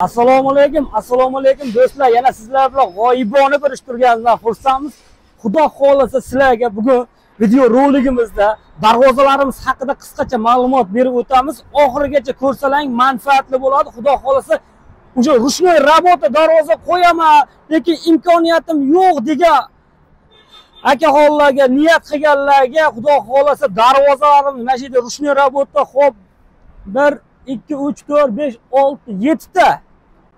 Assalomu alaykum do'stlar. Yana sizlar bilan g'oyibona ko'rishtirganimizdan xursandmiz. Xudo xolasa sizlarga bugun video roligimizda darvozalarimiz haqida qisqacha ma'lumot berib o'tamiz. Oxirigacha ko'rsalang manfaatli bo'ladi. Xudo xolasa o'sha rushnoy rabota darvoza qo'yaman, lekin imkoniyatim yo'q degan akaxonlarga, niyat qilganlarga xudo xolasa darvozalarimiz mana shu yerda rushnoy rabota xo'p 1 2 3 4 5 6 7 ta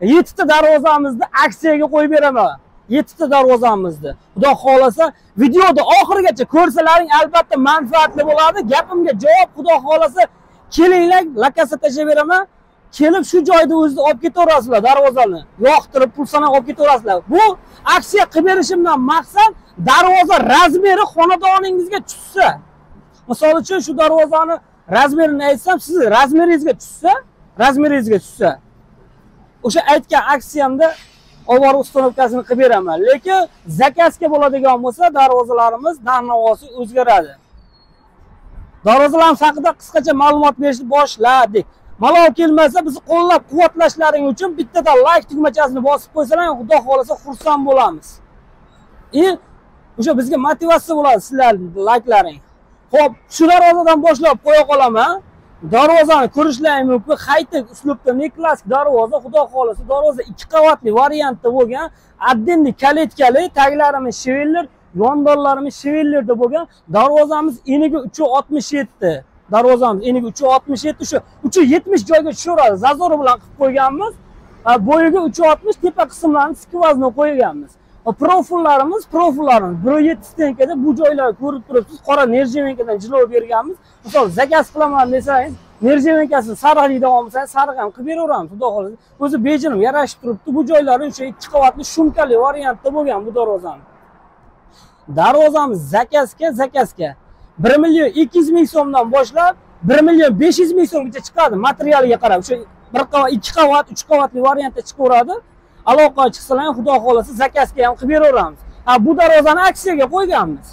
7 ta darvozamizni aksiyaga qo'yib beraman. 7 ta darvozamizni. Xudo xolasa videoda oxirigacha ko'rsalaring albatta manfaatli bo'ladi. Gapimga javob xudo xolasa kelinglar, lokasiya tashlab beraman. Kelib shu joyda o'zida olib ketaverasizlar darvozani. Yoqtirib pul sanab olib ketaverasizlar. Bu aksiya qilib berishimdan maqsad darvoza razmeri xonadoningizga tushsa. Misol uchun shu darvozani razmerini aytsam, siz razmeringizga tushsa, o'sha aytgan aksiyamda olib uстановкасini qilib beraman. Lekin zakazga bo'ladigan bo'lsa, darvozalarimiz narx-navosi o'zgaradi. Darvozalarimiz haqida qisqacha ma'lumot berishni boshladik. Malol kelmasa, bizni qo'llab-quvvatlashlaring uchun bittadan like tugmachasini bosib qo'ysalaring, xudo xolasa xursand bo'lamiz. O'sha bizga motivatsiya bo'ladi sizlarning like'laring. Xo'p, shu darvozadan boshlab qo'ya qolaman. Darvozani ko'rishlaring mumkin. High-tech uslubda neklassik darvoza, xudo xolasa darvoza 2 qavatli variantda bo'lgan, отдельный kaletkali, taglarimiz shivellir, yondonlarimiz shivellerda bo'lgan. Darvozamiz enigi 367. Darvozamiz enigi 367, shu 370 joyga tushaveradi. Zazori bilan qilib qo'yganmiz. Bo'yiga 360, tepa qismlarini skvazno qo'yganmiz. Profillarimiz 1.7 stenkada bu joylarni ko'rib turibsiz. Qora nerjevenkadan jilov berganmiz. Misol zakaz qilaman desangiz, nerjevenkasini sariq deydigan bo'lsangiz, sariq ham qilib beraveramiz. Xudo xolasa. O'zi bejirim yarashib turibdi. Bu joylari o'sha 2 qavatli shumkali variantda bo'lgan bu darvozamiz. Darvozamiz zakazga 1 million 200 ming so'mdan boshlab 1 million 500 ming so'mgacha chiqadi materialiga qarab. O'sha 1 qavat, 2 qavat, 3 qavatli variantda chiqaveradi. Aloqa chiqsalar, xudo xolasa zakazga ham qilib beraveramiz. Bu darvozani aksiyaga qo'yganmiz.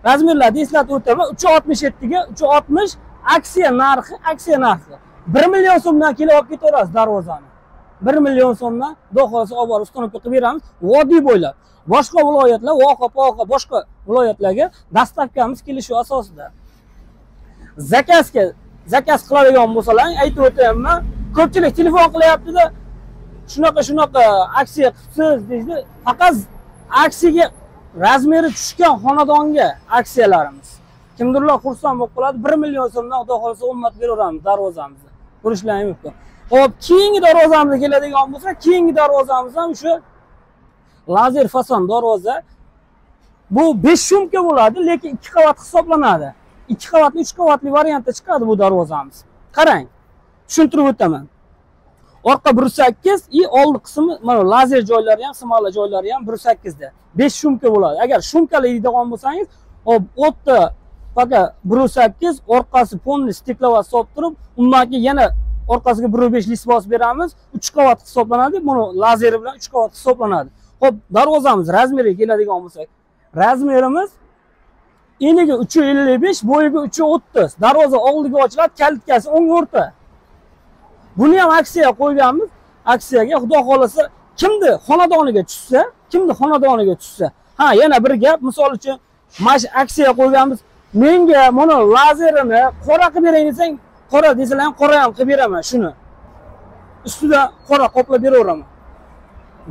Razmerlarni eslatib o'taman. 367 ga 360 aksiya narxi. 1 million so'mdan kelib olib ketaverasiz darvozani. 1 million so'mdan xudo xolasa olib borib uстановка qilib beramiz. Vodiy bo'ylab. Boshqa viloyatlar, Voqa, boshqa viloyatlarga dastavkamiz kelishuv asosida. Zakaz qiladigan bo'lsalaring, aytib o'taman. Ko'pchilik telefon qilyapti-da, shunaqa aksiya qilibsiz deydi. Faqat aksiyaga razmeri tushgan xonadonga aksiyalarimiz. Kimdirlar xursand bo'lib qoladi. 1 million so'mdan xudo xolasa o'mmat beraveramiz darvozamizni. Ko'rishlaring mumkin. Xo'p, keyingi darvozamizga keladigan bo'lsa, keyingi darvozamiz ham shu lazer fason darvoza. Bu 5 shumka bo'ladi, lekin 2 qavat hisoblanadi. 2 qavatli, 3 qavatli variantda chiqadi bu darvozamiz. Qarang. Tushuntirib o'taman. Orqa 1.8 oldi qismi mana lazer joylari ham, simala joylari ham 1.8 da. 5 shumka bo'ladi. Agar shumkali deydigan bo'lsangiz, hop, o'tda faqat 1.8, orqasi polni steklovas solib turib, undan keyin yana orqasiga 1.5 list bosib beramiz. 3 qavat hisoblanadi. Buni lazeri bilan 3 qavat hisoblanadi. Hop, darvozamiz razmeriga keladigan bo'lsak, razmerimiz eniga 355, bo'yiga 330. Darvoza oldiga ochiladi, kalitkasi o'ng o'rta. Buni ham aksiyaga qo'yganmiz. Aksiyaga xudo xolasa kimni xonadoniga tushsa. Ha, yana bir gap, misol uchun mana shu aksiyaga qo'yganmiz. Menga mana lazerini qora qilib bering desang, qora desalar ham qora ham qilib beraman shuni. Ustida qora qoplab beraveraman.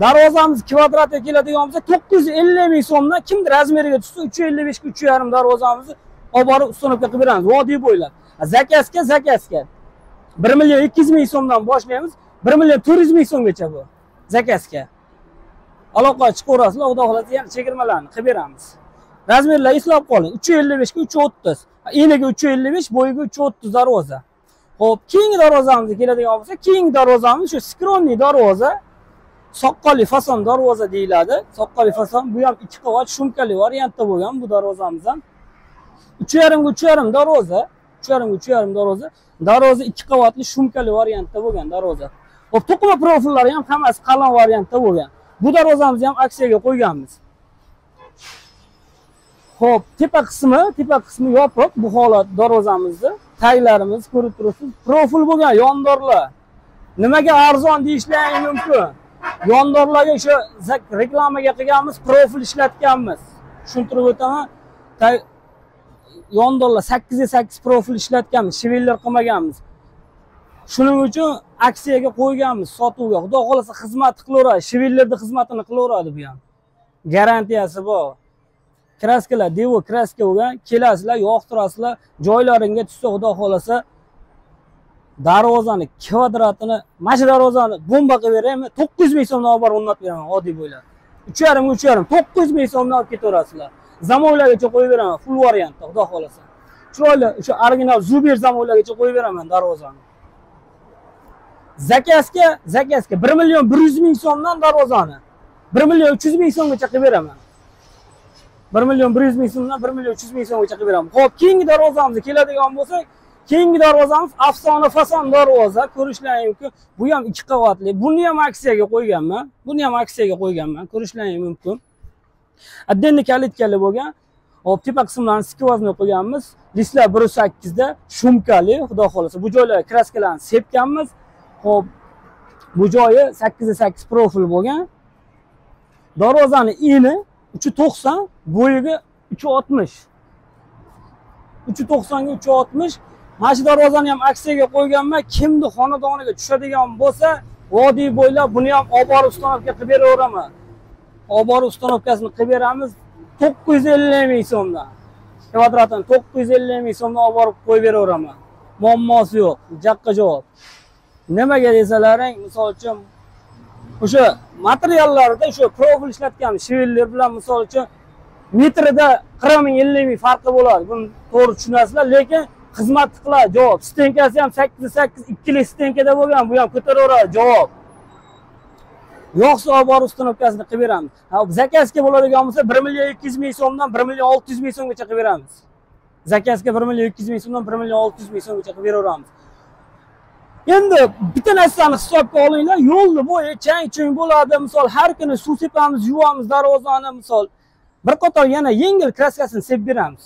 Darvozamiz kvadratiga keladigan bo'lsa 950 ming so'mdan kimni razmeriga tushsa 355 ga 3.5 darvozamizni olib borib uстановка qilib beramiz vodiy bo'ylab. Zakazga 1 million 200 ming so'mdan boshlaymiz. 1 million 400 ming so'mgacha bu zakazga. Aloqa chiqaverasizlar, xudo xolasa yana chegirmalarni qilib beramiz. Razmerlar eslab qoling. 355 ga 330. Eniga 355, bo'yiga 330 darvoza. Xo'p, keyingi darvozamizga keladigan bo'lsa, keyingi darvozamiz shu skronli darvoza. Soqqali fason darvoza deyiladi. Soqqali fason, bu ham 2 qavat shumkali variantda bo'lgan bu darvozamiz ham. 3.5 darvoza. 3.5 darvoza. Darvoza 2 qavatli shumkali variantda bo'lgan darvoza. Xo'p, to'qima profillari ham hammasi qalin variantda bo'lgan. Bu darvozamizni ham aksiyaga qo'yganmiz. Xo'p, tepa qismi yopiq bu holat darvozamizni. Taglarimiz ko'rib turibsiz. Profil bo'lgan yondorlar. Nimaga arzon deyishlari mumkin? Yondorlarga o'sha reklamaga qilganmiz, profil ishlatganmiz. Tushuntirib o'taman. Yondorlar 8 ga 8 profil ishlatganmiz, shiveller qilmaganmiz. Shuning uchun aksiyaga qo'yganmiz, sotuvga. Xudo xolasa xizmat qilaveradi, shivellerning xizmatini qilaveradi bu ham. Garantiyasi bor. Kraskalar, devo kraska bo'lgan, kelasizlar, yoqtirasizlar, joylaringga tushsa xudo xolasa darvozani kvadratini, mana shu darvozani bomba qilib beraymi? 900 ming so'mdan olib borib o'rnatib beraman, oddiy bo'ylab. 3,5 900 ming so'mdan olib ketaverasizlar. Zamonlargacha qo'yib beraman, full variantda, xudo xolasa. Chiroyli, o'sha original Zuber zamonlargacha qo'yib beraman darvozani. Zakazga 1 million 100 ming so'mdan darvozani 1 million 300 ming so'mgacha qilib beraman. 1 million 100 ming so'mdan 1 million 300 ming so'mgacha qilib beraman. Xo'p, keyingi darvozamizga keladigan bo'lsak, keyingi darvozamiz afsona fason darvoza, ko'rishlaring mumkin. Bu ham 2 qavatli. Buni ham aksiyaga qo'yganman. Ko'rishlaring mumkin. Addenni kalitkali bo'lgan. Hop, tepa qismlarini skvoznoy qo'yganmiz. Listlar 1.8 da shumkali, xudo xolasa. Bu joylarga kraskalarni sepganmiz. Hop, bu joyi 8 ga 8 profil bo'lgan. Darvozani eni 390, bo'yiga 360. 390 ga 360. Mana shu darvozani ham aksiyaga qo'yganman. Kimni xonadoniga tushadigan bo'lsa, vodiy bo'ylab buni ham olib borib ustanovka qilib beraveraman. Olib borib ustanovkasini qilib beramiz 950 ming so'mdan. Kvadratini 950 ming so'mdan olib borib qo'yib beraveraman. Muammosi yo'q, jaqqa javob. Nimaga desalaring, misol uchun o'sha materiallarda o'sha profil ishlatgan shiveller bilan misol uchun metrida 40 ming 50 ming farqi bo'ladi. Buni to'g'ri tushunasizlar, lekin xizmat qiladi javob. Stenkasi ham 8 ga 8 ikkili stenkada bo'lgan, bu ham ko'taraveradi javob. Yo'qsa olib borib ustanovkasini qilib beramiz. Zakazga bo'ladigan bo'lsa 1 million 200 ming so'mdan 1 million 600 ming so'mgacha qilib beramiz. Zakazga 1 million 200 ming so'mdan 1 million 600 ming so'mgacha qilib beraveramiz. Endi bitta narsani hisobga olinglar, yo'lni bo'yi chang-chung bo'ladi. Misol har kuni suv sepamiz, yuvamiz darvozani, misol bir qator yana yengil kraskasini sepib beramiz.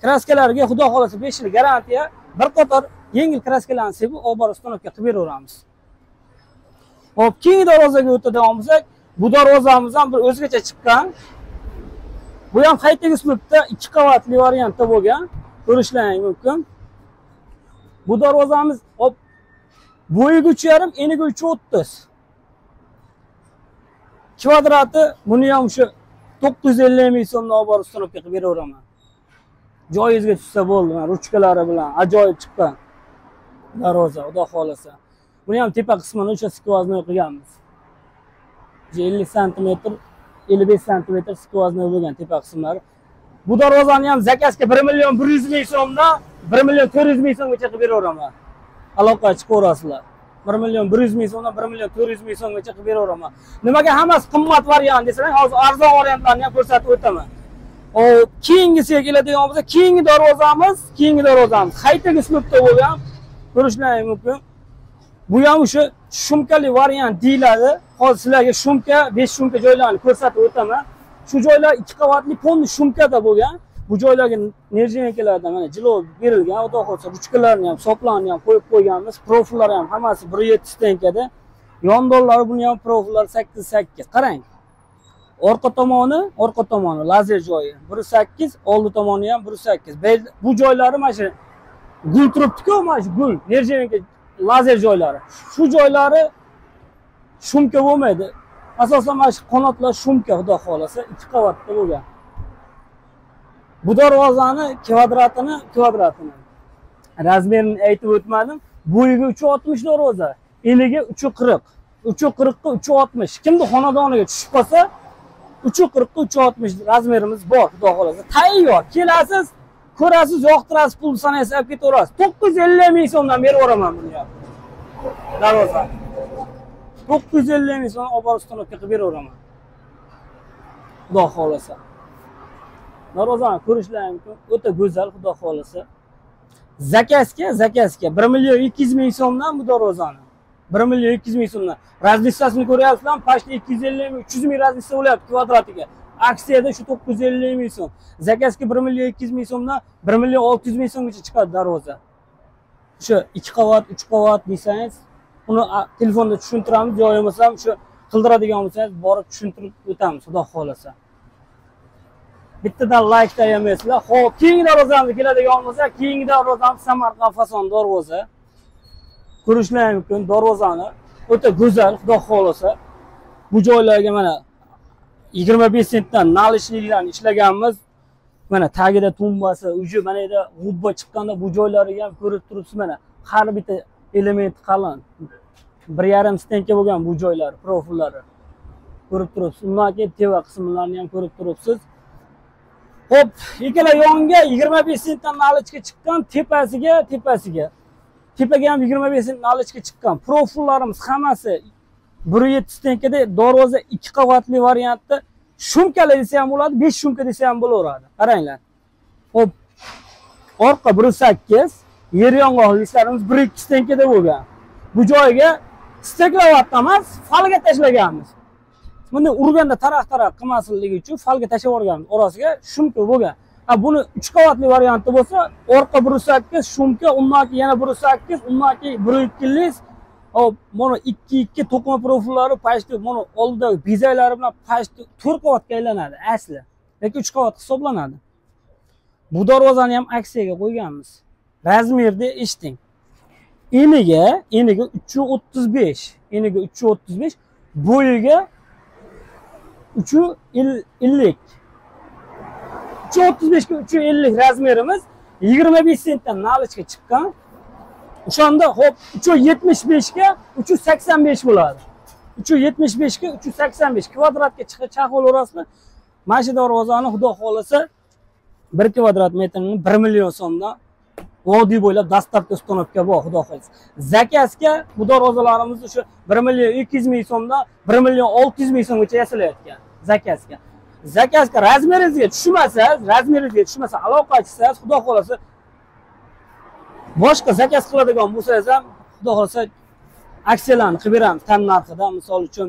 Kraskalarga xudo xolasa 5 yil garantiya, bir qator yengil kraskalarni sepib olib borib ustanovka qilib beraveramiz. Hop, keyingi darvozaga o'tadigan bo'lsak, bu darvozamiz ham bir o'zgacha chiqqan. Bu ham qaytagi uslubda 2 qavatli variantda bo'lgan. Ko'rishlaring mumkin. Bu darvozamiz hop bo'yiga 3,5, eniga 3,30. Kvadrati buni ham o'sha 950 ming so'mdan olib borib ustanovka qilib beraveraman. Joyingizga tushsa bo'ldi, ruchkalari bilan ajoyib chiqqan darvoza, xudo xolasa. Buni ham tepa qismini o'sha skvoznoy qilganmiz. 50 sm, 55 sm skvoznoy bo'lgan tepa qismlari. Bu darvozani ham zakazga 1 million 100 ming so'mdan 1 million 400 ming so'mgacha qilib beraveraman. Aloqa chiqaverasizlar. 1 million 100 ming so'mdan 1 million 400 ming so'mgacha qilib beraveraman. Nimaga hammasi qimmat variant desang, hozir arzon variantlarni ham ko'rsatib o'taman. Keyingisiga keladigan bo'lsa, keyingi darvozamiz qaytagi uslubda bo'lgan. Ko'rishlaring mumkin. Bu ham o'sha shumkali variant deyiladi. Hozir sizlarga shumka, 5 shumka joylarni ko'rsatib o'taman. Shu joylar 2 qavatli ponni shumkada bo'lgan. Bu joylarga nerjenkalardan mana jilov berilgan, xudo xolasa ruchkalarni ham, soplarni ham qo'yib qo'yganmiz. Profillari ham hammasi 1.7 stenkada. Yondonlari buni ham profillari 8.8. Qarang. Orqa tomoni lazer joyi 1.8, oldi tomoni ham 1.8. Bu joylari mana shu gul turibdi-ku, mana shu gul, nerjenka lazer joylari. Shu joylari shumka bo'lmaydi. Asosan mana shu qanotlar shumka, xudo xolasa 2 qavatda bo'lgan. Bu darvozani kvadratini razmerini aytib o'tmadim. Bo'yiga 360 darvoza, eniga 340. 340 ga 360. Kimni xonadoniga tushib qolsa 340 ga 360 razmerimiz bor, xudo xolasa. Tayyor. Kelasiz, ko'rasiz, yoqtirasiz, pul sanaysiz, olib ketaverasiz. 950 ming so'mdan berib yuboraman buni ham. Darvoza. 950 ming so'm olib borib ustanovka qilib beraveraman. Xudo xolasa. Darvozani ko'rishlaring mumkin, o'ta go'zal, xudo xolasa. Zakazga 1 million 200 ming so'mdan bu darvozani. 1 million 200 ming so'mdan. Razlitsasini ko'ryapsizlar, pashta 250 ming, 300 ming razlitsa bo'lyapti kvadratiga. Aksiyada shu 950 ming so'm. Zakazga 1 million 200 ming so'mdan 1 million 600 ming so'mgacha chiqadi darvoza. O'sha 2 qavat, 3 qavat desangiz uni telefonda tushuntiramiz, yoki bo'lmasa shu qildiradigan bo'lsangiz borib tushuntirib o'tamiz, xudo xolasa. Bittadan like tayyorlaysizlar. Xo'p, keyingi darvozamizga keladigan bo'lsak, keyingi darvozamiz Samarqand fason darvoza. Ko'rishlar mumkin darvozani. O'ta go'zal, xudo xolasa. Bu joylarga mana 25 sentdan nalishliklarni ishlaganmiz. Mana tagida tumbasi, uji mana yerda g'ubba chiqqanda bu joylariga ham ko'rib turibsiz mana. Har bitta element qalin. 1,5 stenka bo'lgan bu joylar, profillari. Ko'rib turibsiz. Undan keyin teva qismlarini ham ko'rib turibsiz. Hop, ikkala yonga 25 sentdan nalichga chiqqan, tepaga ham 25 sent nalichga chiqqan. Profillarimiz hammasi 1,7 stenkada, darvoza 2 qavatli variantda. Shumkali desa ham bo'ladi, 5 shumka desa ham bo'laveradi. Qaranglar. Hop. Orqa 1,8, yer yong'oqliklarimiz 1,2 stenkada bo'lgan. Bu joyga steklavatdan emas, falga tashlaganmiz. Buni urganda taraq-taraq qilmasligi uchun falga tashlab yuborganmiz. Orasiga shumka bo'lgan. Buni 3 qavatli variantda bo'lsa, orqa 1,8 shumka, undan keyin yana 1,8, undan keyin 1,2lik. Hop, mana 2 to'qima profillari pashti, mana oldidagi bezaklari bilan pashti 4 qavatga aylanadi asli. Lekin 3 qavat hisoblanadi. Bu darvozani ham aksiyaga qo'yganmiz. Razmerda eshiting. Eniga 335, eniga 335, bo'yiga 350. 335 ga 350 razmerimiz 25 sentdan nalichga chiqqan. O'shanda hop 375 ga 385 bo'ladi. 375 ga 385 kvadratga chiqib olaverasizlar. Mana shu darvozani xudo xolasa 1 kvadrat metrini 1 million so'mdan vodiy bo'ylab dastlabki ustanovka bor, xudo xolasa. Zakazga bu darvozalarimizni shu 1 million 200 ming so'mdan 1 million 600 ming so'mgacha yasalayotgan. Zakazga razmeringizga tushmasa, aloqa qilsangiz, xudo xolasa boshqa zakaz qiladigan bo'lsangiz ham, xudo xolasa aksiyalarni qilib beramiz tan narxida. Misol uchun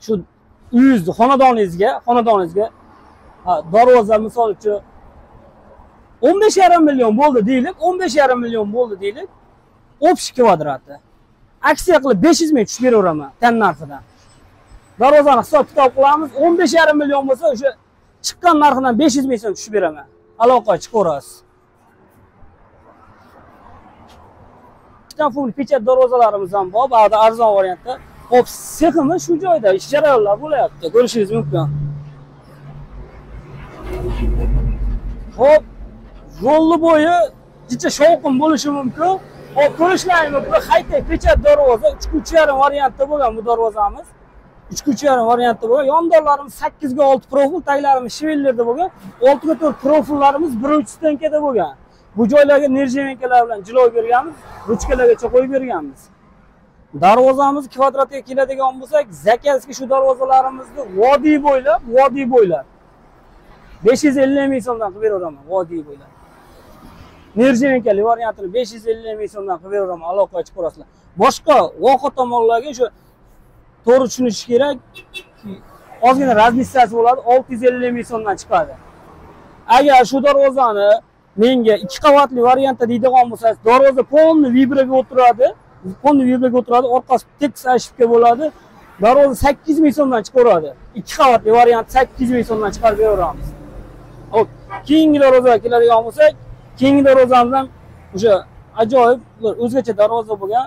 shu uyingizni xonadoningizga darvoza misol uchun 15,5 million bo'ldi deylik, 15,5 million bo'ldi deylik. Общий kvadrati. Aksiya qilib 500 ming tushib beraveraman tan narxidan. Darvozani hisob-kitob qilamiz. 15,5 million bo'lsa, o'sha chiqqan narxidan 500 ming so'm tushib beraman. Aloqa chiqarasiz. Full pechat darvozalarimiz ham bor, ba'zi arzon variantda. Hop, seximiz shu joyda, ish jarayonlar bo'lyapti. Ko'rishingiz mumkin. Hop, yo'lni bo'yi jicha shovqin bo'lishi mumkin. Hop, ko'rishlaringiz mumkin. Haytay pechat darvoza 3,5 variantda bo'lgan bu darvozamiz. 3,5 variantda bo'lgan. Yondorlarimiz 8 ga 6 profil, taglarimiz shivellarda bo'lgan. 6 ga 4 profillarimiz 1,3 stenkada bo'lgan. Bu joylarga nerjevenkalar bilan jilov berganmiz, ruchkalargacha qo'yib berganmiz. Darvozamiz kvadratiga keladigan bo'lsak, zakazga shu darvozalarimizni vodiy bo'ylab 550 ming so'mdan qilib beraveraman, vodiy bo'ylab. Nerjevenkali variantini 550 ming so'mdan qilib beraveraman, aloqa chiqarasizlar. Boshqa voqea tomonlarga shu to'g'ri tushunish kerak. Ozgina razmissiyasi bo'ladi, 650 ming so'mdan chiqadi. Agar shu darvozani menga 2 qavatli variantda deydigan bo'lsangiz, darvoza polni vibraga o'tiradi. Orqasi tekis ashibga bo'ladi. Darvoza 800 ming so'mdan chiqaradi. 2 qavatli variant 800 ming so'mdan chiqarib beramiz. Hop, keyingi darvozaga keladigan bo'lsak, keyingi darvozamiz ham o'sha ajoyib bir o'zgacha darvoza bo'lgan.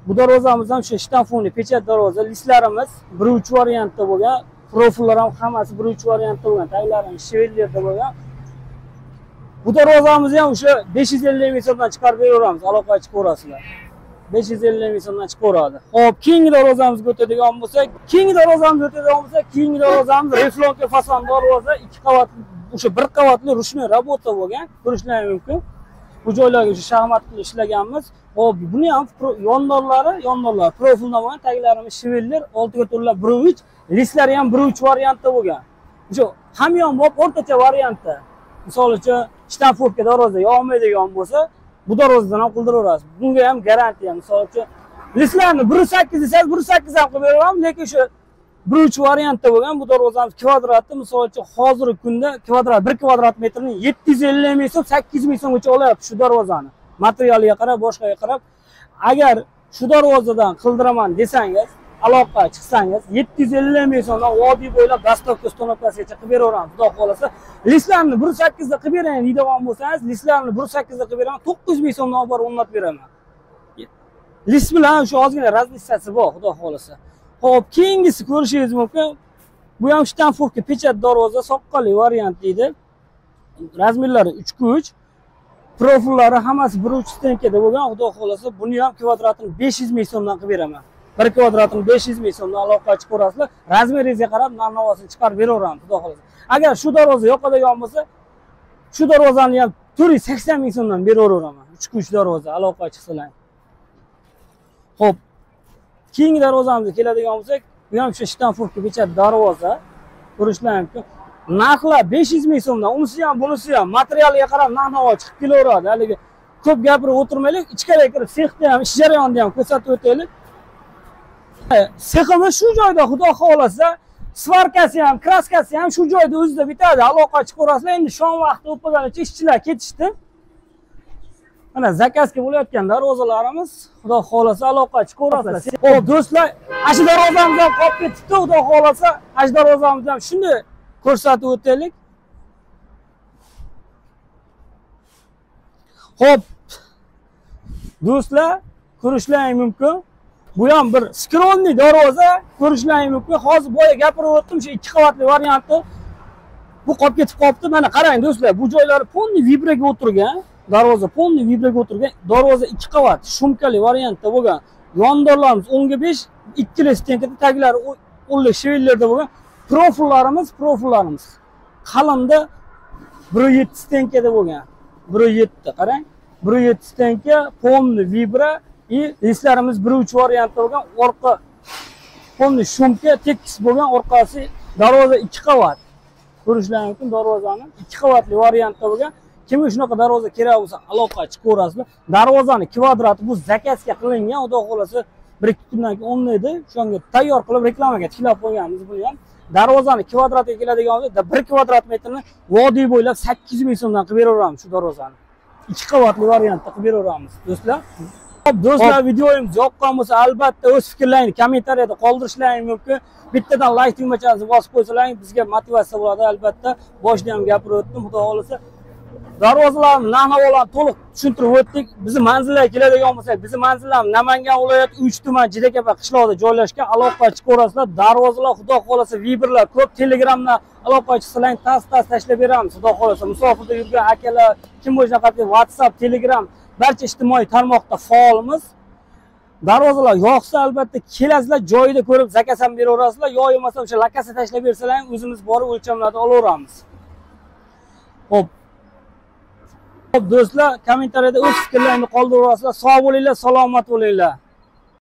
Bu darvozamiz ham o'sha shtanfoniy pechat darvoza, listlarimiz 1,3 variantda bo'lgan. Profillar ham hammasi 1,3 variantda bo'lgan. Taglarimiz shivellarda bo'lgan. Bu darvozamizni ham o'sha 550 ming so'mdan chiqarib beramiz, aloqa chiqarasizlar. 550 ming so'mdan chiqaradi. Xo'p, keyingi darvozamizga o'tadigan bo'lsak, keyingi darvozamiz reflonka fason darvoza, 2 qavat, o'sha 1 qavatli ruchnoy rabota bo'lgan. Ko'rishlaringiz mumkin. Bu joylarga o'sha shaxmat qilib ishlaganmiz. Xo'p, buni ham yondorlari profildan bo'lgan, taglarimiz shivellar, 6 ga to'rlar 1,3, listlari ham 1,3 variantda bo'lgan. O'sha hamyon bop o'rtacha variantda. Misol uchun shtanfurka darvoza yoqmaydigan bo'lsa, bu darvozadan ham qildiraverasiz. Bunga ham garantiya. Misol uchun listlarni 1,8 desangiz 1,8 ham qilib beraman, lekin shu 1,3 variantda bo'lgan bu darvozamiz kvadrati, misol uchun hozirgi kunda kvadrat 1 kvadrat metrini 750 ming so'm, 800 ming so'mgacha olyapti shu darvozani. Materialiga qarab, boshqaga qarab. Agar shu darvozadan qildiraman desangiz, aloqa chiqsangiz 750 ming so'mdan vodiy bo'ylab dastlabki uстановкasigacha qilib beraveramiz. Xudo xolasa, listlarni 1.8 da qilib beraman deydigan bo'lsangiz, listlarni 1.8 da qilib beraman, 900 ming so'mdan olib borib o'rnatib beraman. List bilan shu ozgina razlitsasi bor, xudo xolasa. Xo'p, keyingisi ko'rishingiz mumkin. Bu ham shtanfovka pechat darvoza, soqqali variant deydi. Razmerlari 3x3. Profillari hammasi 1.3 stenkada bo'lgan. Xudo xolasa, buni ham kvadratini 500 ming so'mdan qilib beraman. 1 kvadratini 500 ming so'mdan aloqa chiqib ko'rasizlar. Razmeringizga qarab narx-navosini chiqarib beraveramiz, xudo xolasa. Agar shu darvoza yoqadigan bo'lsa, shu darvozani ham 480 ming so'mdan beraveraman. 3x3 darvoza aloqa chiqsalar. Xo'p. Keyingi darvozamizga keladigan bo'lsak, bu ham shu shtanfovka pechat darvoza. Ko'rishlar mumkin. Narxlar 500 ming so'mdan, unisi ham, bunisi ham materialga qarab narx-navo chiqib kelaveradi. Haligi ko'p gapirib o'tirmaylik, ichkariga kirib sexda ham, ish jarayonida ham ko'rsatib o'taylik. Seximiz shu joyda, xudo xolasa, svarkasi ham, kraskasi ham shu joyda o'zida bitadi. Aloqa chiqib ko'rasizlar. Endi shom vaqti o'tmaganicha ishchilar ketishdi. Mana zakazga bo'layotgan darvozalarimiz, xudo xolasa aloqa chiqib ko'rasizlar. Xo'p, do'stlar, ashi darvozamiz ham qolib ketibdi, xudo xolasa, ashi darvozamiz ham shunday ko'rsatib o'taylik. Xo'p, do'stlar, ko'rishlaring mumkin. Bu ham bir skronli darvoza, ko'rishlaring mumkin. Hozir boya gapirib o'tdim, shu 2 qavatli variantni. Bu qolib ketib qolibdi. Mana qarang do'stlar, bu joylari polni vibraga o'tirgan. Darvoza polni vibraga o'tirgan. Darvoza 2 qavat, shumkali variantda bo'lgan. Yondorlarimiz 10 ga 5, 2 stenkada, taglari 10 shevellarda bo'lgan. Profillarimiz qalinda 1.7 stenkada bo'lgan. 1.7, qarang. 1.7 stenka, polni vibra и listlarimiz 1.3 variantda bo'lgan. Orqa polni shumka, tekis bo'lgan, orqasi darvoza 2 qavat. Ko'rishlaring mumkin, darvozani 2 qavatli variantda bo'lgan. Kimga shunaqa darvoza kerak bo'lsa, aloqa chiqib ko'rasizlar. Darvozani kvadrati bu zakazga qilingan, xudo xolasa 1-2 kundan keyin o'nlaydi. Shunga tayyor qilib reklamaga tiklab qo'yganmiz buni ham. Darvozani kvadratiga keladigan bo'lsa, 1 kvadrat metrni vodiy bo'ylab 800 ming so'mdan qilib beraveramiz shu darvozani. 2 qavatli variantda qilib beraveramiz, do'stlar. Xo'p, do'stlar, videoyimiz yoqqan bo'lsa, albatta o'z fikrlaringizni kommentariyada qoldirishlaringiz mumkin. Bittadan like tugmachasini bosib qo'ysalaringiz bizga motivatsiya bo'ladi, albatta. Boshida ham gapirib o'tdim, xudo xolasa. Darvozalarni narx-navolarni to'liq tushuntirib o'tdik. Bizni manzillarga keladigan bo'lsak, bizni manzillarimiz Namangan viloyati 3 tuman Jidakapa qishlog'ida joylashgan. Aloqa chiqib ko'rasizlar. Darvozalar xudo xolasa vibrlar ko'p. Telegramdan aloqa chiqsalaring tas tashlab beramiz. Xudo xolasa musofirda yurgan akalar, kim bo'lsa qat'iy WhatsApp, Telegram, barcha ijtimoiy tarmoqda faolmiz. Darvozalar yoqsa albatta kelasizlar, joyida ko'rib zakaz ham beraverasizlar. Yo'qmasa o'sha lokatsiya tashlab bersalaring, o'zimiz borib o'lchamlarni olaveramiz. Xo'p. Do'stlar, kommentariyada o'z fikrlaringizni qoldirasizlar. Sog' bo'linglar, salomat bo'linglar.